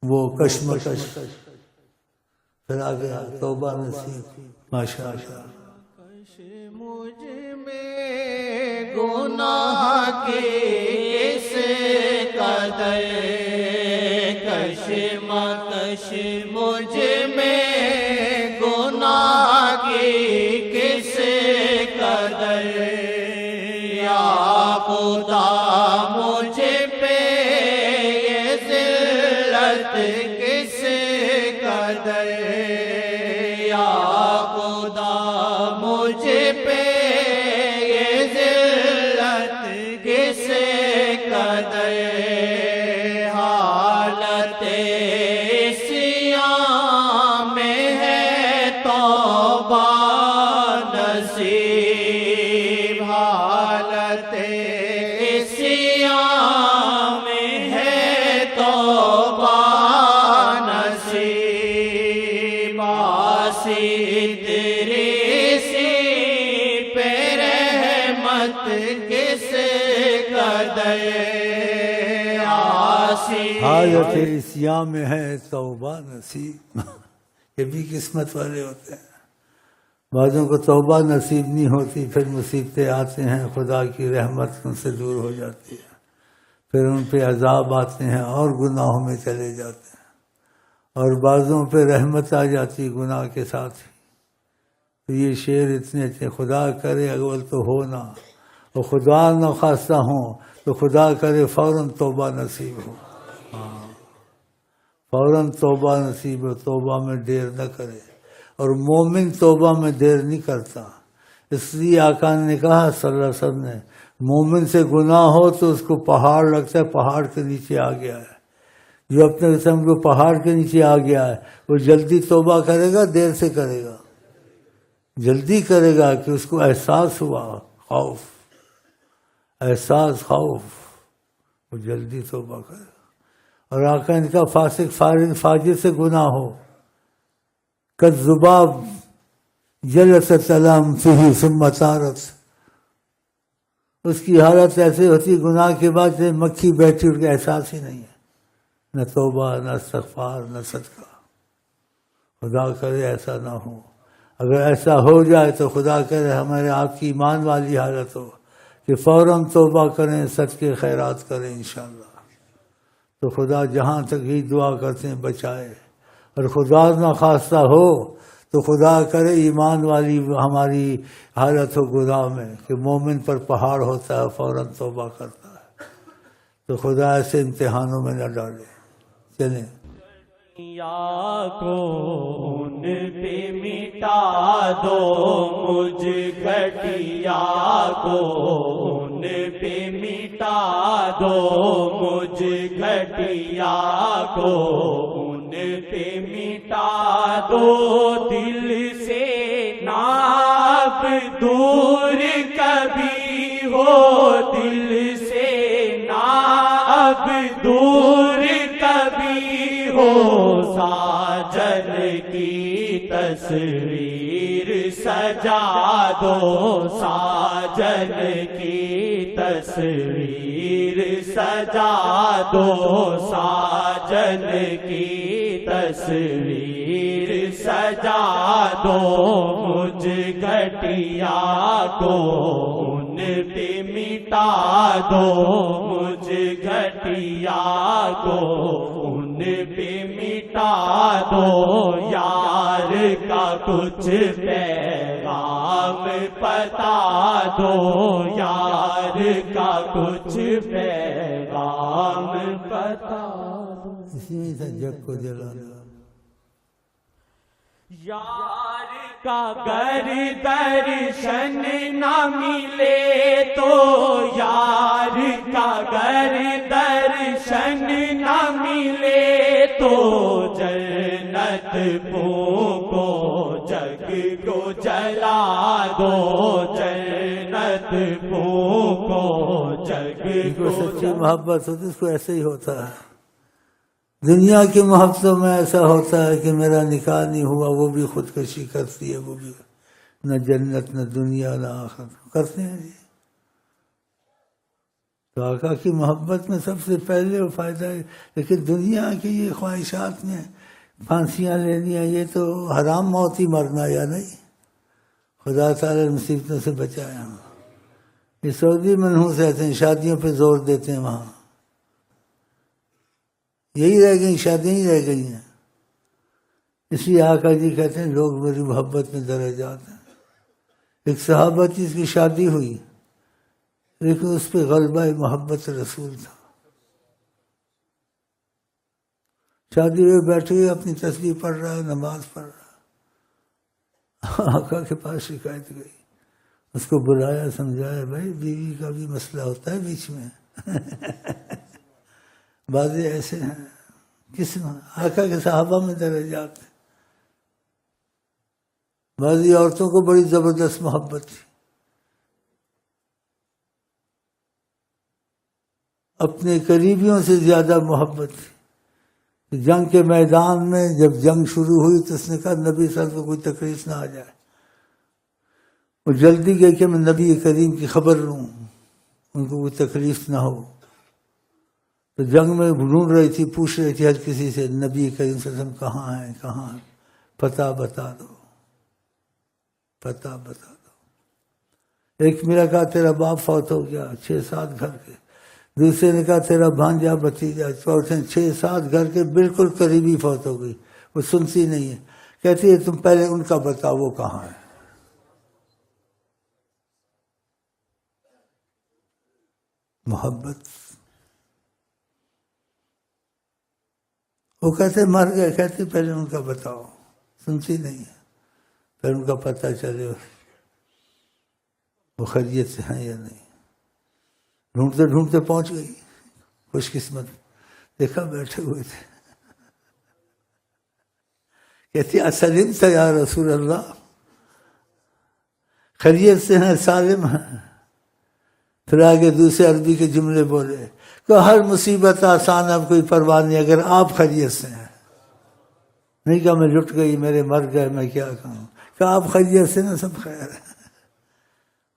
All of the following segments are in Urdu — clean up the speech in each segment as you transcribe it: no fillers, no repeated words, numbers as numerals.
وہ کشمکش، پھر آگے توبہ نصیب، ماشاء اللہ۔ مجھ میں گناہ کی کس قدر، کشمکش مجھ میں گناہ کی کس قدر، یا خدا مجھ پہ یہ ذلت کس قدر، یا خدا مجھ پہ یہ ذلت کس قدر، حالت سیاہ میں ہے توبہ نصیب، حالت سیاہ میں ہے توبہ نصیب، آسی کس قدر، حالت اسیاں میں ہے توبہ نصیب۔ یہ بھی قسمت والے ہوتے ہیں، بعضوں کو توبہ نصیب نہیں ہوتی، پھر مصیبتیں آتے ہیں، خدا کی رحمت ان سے دور ہو جاتی ہے، پھر ان پہ عذاب آتے ہیں اور گناہوں میں چلے جاتے ہیں، اور بعضوں پہ رحمت آ جاتی گناہ کے ساتھ ہی۔ تو یہ شعر اتنے اچھے، خدا کرے اول تو ہونا، اور خدا نہ خواستہ ہوں تو خدا کرے فوراً توبہ نصیب ہو، فوراً توبہ نصیب ہو، توبہ میں دیر نہ کرے، اور مومن توبہ میں دیر نہیں کرتا۔ اس لیے آقا نے کہا صلی اللہ علیہ وسلم نے، مومن سے گناہ ہو تو اس کو پہاڑ لگتا ہے، پہاڑ کے نیچے آ گیا ہے۔ جو اپنے قسم کو پہاڑ کے نیچے آ گیا ہے وہ جلدی توبہ کرے گا دیر سے کرے گا؟ جلدی کرے گا کہ اس کو احساس ہوا خوف، احساس خوف، وہ جلدی توبہ کرے گا۔ اور آقا نے کہا فاسق فاجر سے گناہ ہو، کالذباب جلست علام فیہ ثم طارت، اس کی حالت ایسے ہوتی گناہ کے بعد سے مکھی بیٹھی، اس کا احساس ہی نہیں ہے، نہ توبہ نہ استغفار نہ صدقہ۔ خدا کرے ایسا نہ ہو، اگر ایسا ہو جائے تو خدا کرے ہمارے آپ کی ایمان والی حالت ہو کہ فوراً توبہ کریں، صدقے خیرات کریں انشاءاللہ۔ تو خدا جہاں تک ہی دعا کرتے ہیں بچائے، اور خدا نہ خواستہ ہو تو خدا کرے ایمان والی ہماری حالت ہو گناہ میں کہ مومن پر پہاڑ ہوتا ہے فوراً توبہ کرتا ہے۔ تو خدا ایسے امتحانوں میں نہ ڈالے۔ چلیں یا کون پہ مٹا دو مجھ گھٹیا کون پہ مٹا دو مجھ گھٹیا کون پہ مٹا دو دل سے ناپ دور کبھی ہو دل سے ناپ دور کبھی ہو ساجن کی تصویر سجا دو ساجن کی تصویر سجا دو ساجن کی تصویر سجا دو مجھ گھٹیا کو ان پہ مٹا دو مجھ گھٹیا کو ان پہ مٹا دو یار کا کچھ پیغام بتا دو یار کا کچھ پیغام بتا دو اسی میں سے جگ کو جلانا یار کا گر درشن نہ ملے تو یار کا گر درشن نہ ملے تو جنت پھونکو جگ کو جلا دو جنت پھونکو جگ کو سچی محبت ہوتی اس کو ایسے ہی ہوتا ہے۔ دنیا کی محبتوں میں ایسا ہوتا ہے کہ میرا نکاح نہیں ہوا وہ بھی خودکشی کرتی ہے، وہ بھی نہ جنت نہ دنیا نہ آخرت کرتے ہیں جی۔ تو آقا کی محبت میں سب سے پہلے وہ فائدہ ہے. لیکن دنیا کی یہ خواہشات میں پھانسیاں لینی ہیں، یہ تو حرام موت ہی مرنا یا نہیں. خدا تعالی مصیبتوں سے بچایا ہم. یہ سعودی منحوس ایسے ہیں، شادیوں پہ زور دیتے ہیں، وہاں یہی رہ گئی، شادیاں ہی رہ گئی ہیں. اس لیے آقا جی کہتے ہیں لوگ میری محبت میں درجات ہیں. ایک صحابہ جس کی شادی ہوئی لیکن اس پہ غلبہ محبت رسول تھا. شادی میں بیٹھے ہوئے اپنی تسبیح پڑھ رہا ہے، نماز پڑھ رہا ہے. آقا کے پاس شکایت گئی، اس کو بلایا، سمجھایا، بھائی بیوی کا بھی مسئلہ ہوتا ہے بیچ میں. بعض ایسے ہیں، کس میں آقا کے صحابہ میں درجات ہیں. بعضی عورتوں کو بڑی زبردست محبت تھی، اپنے قریبیوں سے زیادہ محبت تھی. جنگ کے میدان میں جب جنگ شروع ہوئی تو اس نے کہا نبی صلی اللہ علیہ وسلم کو کوئی تکلیف نہ آ جائے. وہ جلدی گئی کہ میں نبی کریم کی خبر لوں، ان کو کوئی تکلیف نہ ہو. تو جنگ میں ڈھونڈ رہی تھی، پوچھ رہی تھی ہر کسی سے نبی کریم صلی اللہ علیہ وسلم کہاں ہیں، کہاں ہیں، پتہ بتا دو، پتہ بتا دو. ایک میرا کہا تیرا باپ فوت ہو گیا 6-7 گھر کے. دوسرے نے کہا تیرا بھانجا بھتیجا. چوتھے 6-7 گھر کے بالکل قریبی فوت ہو گئی. وہ سنتی نہیں ہے، کہتی ہے تم پہلے ان کا بتاؤ وہ کہاں ہے. محبت. وہ کہتے مر گئے، کہتے پہلے ان کا بتاؤ. سنتی نہیں ہے، پھر ان کا پتہ چلے وہ خیریت سے ہیں یا نہیں. ڈھونڈتے ڈھونڈتے پہنچ گئی، خوش قسمت، دیکھا بیٹھے ہوئے تھے. کہتی اسلمت یا رسول اللہ، خیریت سے ہیں، سالم ہیں. پھر آگے دوسرے عربی کے جملے بولے کہ ہر مصیبت آسان، اب کوئی پرواہ نہیں اگر آپ خیریت سے ہیں. نہیں کہا میں لٹ گئی، میرے مر گئے، میں کیا کہوں. کہ آپ خیریت سے نا، سب خیر ہے.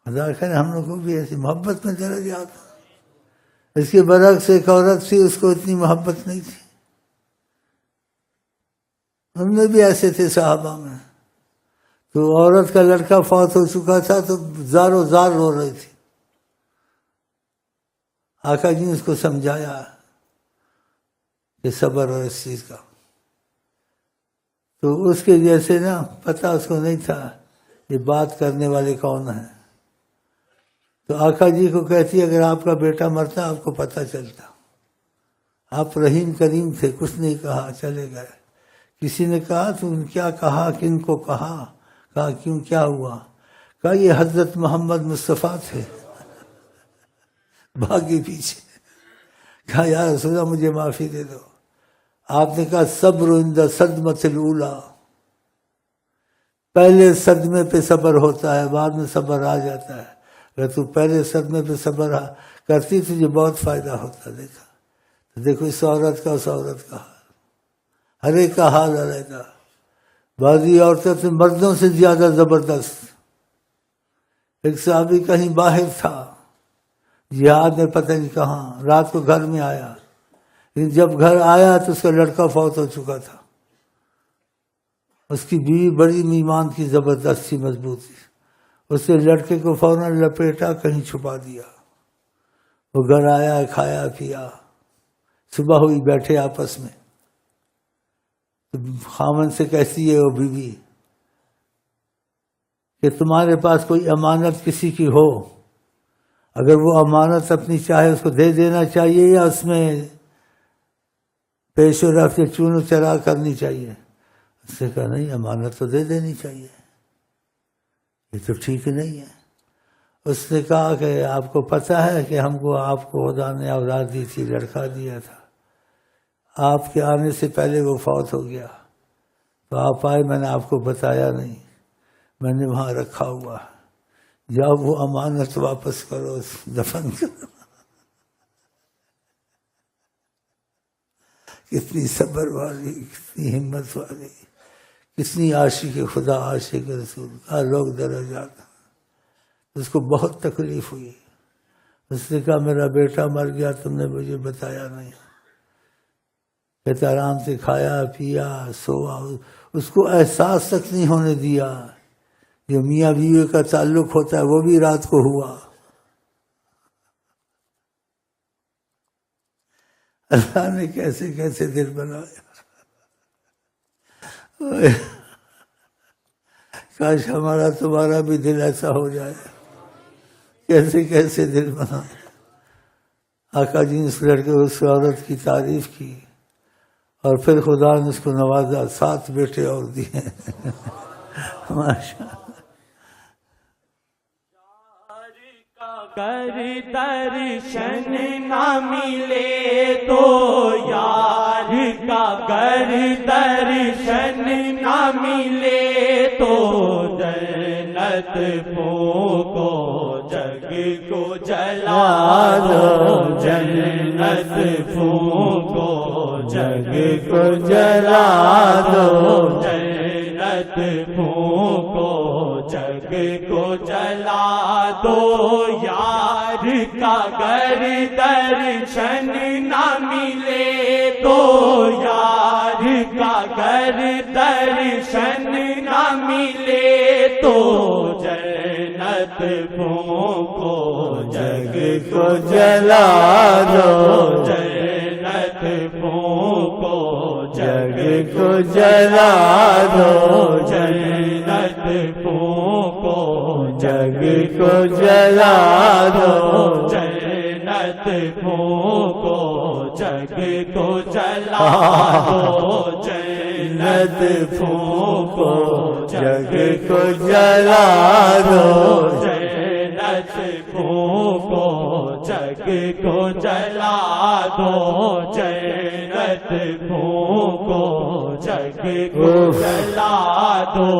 خدا خیر ہم لوگوں کو بھی ایسی محبت میں درجات. اس کے برعکس ایک عورت تھی، اس کو اتنی محبت نہیں تھی. ہم نے بھی ایسے تھے صحابہ میں. تو عورت کا لڑکا فوت ہو چکا تھا تو زاروں زار رو رہی تھی. آقا جی نے اس کو سمجھایا کہ صبر اور اس چیز کا. تو اس کے جیسے نا پتہ اس کو نہیں تھا یہ بات کرنے والے کون ہیں. تو آقا جی کو کہتی اگر آپ کا بیٹا مرتا آپ کو پتہ چلتا. آپ رحیم کریم تھے، کچھ نہیں کہا، چلے گئے. کسی نے کہا تم کیا کہا، کن کو کہا، کہا کیوں کیا ہوا. کہا یہ حضرت محمد مصطفیٰ تھے. بھاگی پیچھے. کہا یا رسول اللہ مجھے معافی دے دو. آپ نے کہا صبر عند صدمۃ الاولی، پہلے صدمے پہ صبر ہوتا ہے، بعد میں صبر آ جاتا ہے. اگر تو پہلے صدمے پہ صبر کرتی تجھے بہت فائدہ ہوتا. دیکھا تو دیکھو اس عورت کا، اس عورت کا حال، ہر ایک کا حال علیحدہ. بعضی عورتیں تو مردوں سے زیادہ زبردست. ایک صحابی کہیں باہر تھا، جہاد میں پتہ نہیں کہاں، رات کو گھر میں آیا. لیکن جب گھر آیا تو اس کا لڑکا فوت ہو چکا تھا. اس کی بیوی بڑی ایمان کی زبردست تھی، مضبوط تھی. اس نے لڑکے کو فوراً لپیٹا، کہیں چھپا دیا. وہ گھر آیا، کھایا پیا. صبح ہوئی، بیٹھے آپس میں. تو خامن سے کہتی ہے وہ بیوی کہ تمہارے پاس کوئی امانت کسی کی ہو، اگر وہ امانت اپنی چاہے اس کو دے دینا چاہیے یا اس میں پیش و رفت چون و چرا کرنی چاہیے. اس نے کہا نہیں، امانت تو دے دینی چاہیے، یہ تو ٹھیک نہیں ہے. اس نے کہا کہ آپ کو پتہ ہے کہ ہم کو آپ کو خدا نے اولاد دی تھی، لڑکا دیا تھا. آپ کے آنے سے پہلے وہ فوت ہو گیا. تو آپ آئے، میں نے آپ کو بتایا نہیں، میں نے وہاں رکھا ہوا. جب وہ امانت واپس کرو، دفن کرو. کتنی صبر والی، کتنی ہمت والی، کتنی عاشق خدا، عاشق رسول کا لوگ درجات. اس کو بہت تکلیف ہوئی. اس نے کہا میرا بیٹا مر گیا، تم نے مجھے بتایا نہیں۔ کہتا آرام سے کھایا پیا سوا، اس کو احساس تک نہیں ہونے دیا۔ جو میاں بیوی کا تعلق ہوتا ہے وہ بھی رات کو ہوا۔ اللہ نے کیسے کیسے دل بنایا، کاش ہمارا تمہارا بھی دل ایسا ہو جائے۔ کیسے کیسے دل بنا۔ آقا جی نے اس لڑکے اس عورت کی تعریف کی، اور پھر خدا نے اس کو نوازا، 7 بیٹے اور دیے۔ ماشاء اگر درشن نہ ملے تو یار کا، گر درشن نہ ملے تو جنت پھونکو جگ کو جلا دو، جنت پھونکو جگ کو جلا دو، جنت پھونکو جگ کو جلا دو، یار کا گر درشن نہ ملے تو، یار کا گر درشن نہ ملے تو جنت پھونکو جگ کو جلا دو، جنت پھونکو جگ کو جلا دو، جنت پھونکو جگ کو جلا دو، جنت پھونکو جگ کو جلا دو، جنت پھونکو جگ کو جلا دو، جنت پھونکو جگ کو جلا دو، جنت پھونکو جگ کو جلا دو،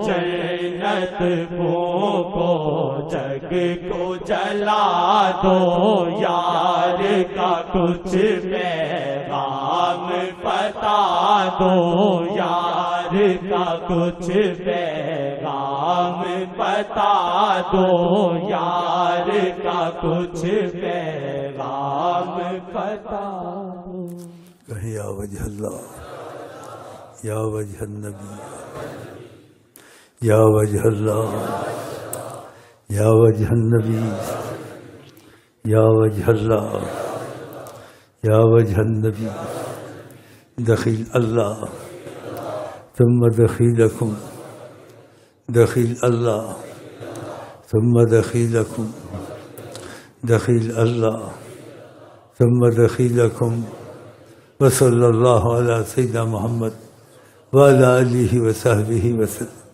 جنت پھونکو جگ کو جلا دو، یار کا کچھ پیغام بتا دو، یار کا کچھ پیغام بتا دو، یار کا کچھ پیغام بتا دو۔ کہیں یا وجہ اللہ، یا وجہ النبی، یا وجہ اللہ، یا وجہ النبی، یا وجہ اللہ، یا وجہ النبی، دخیل اللہ ثم دخیلکم، دخیل اللہ ثم دخیلکم، دخیل اللہ ثم دخیلکم، وصلی اللہ علی سیدنا محمد وعلی آلہ وصحبہ وسلم۔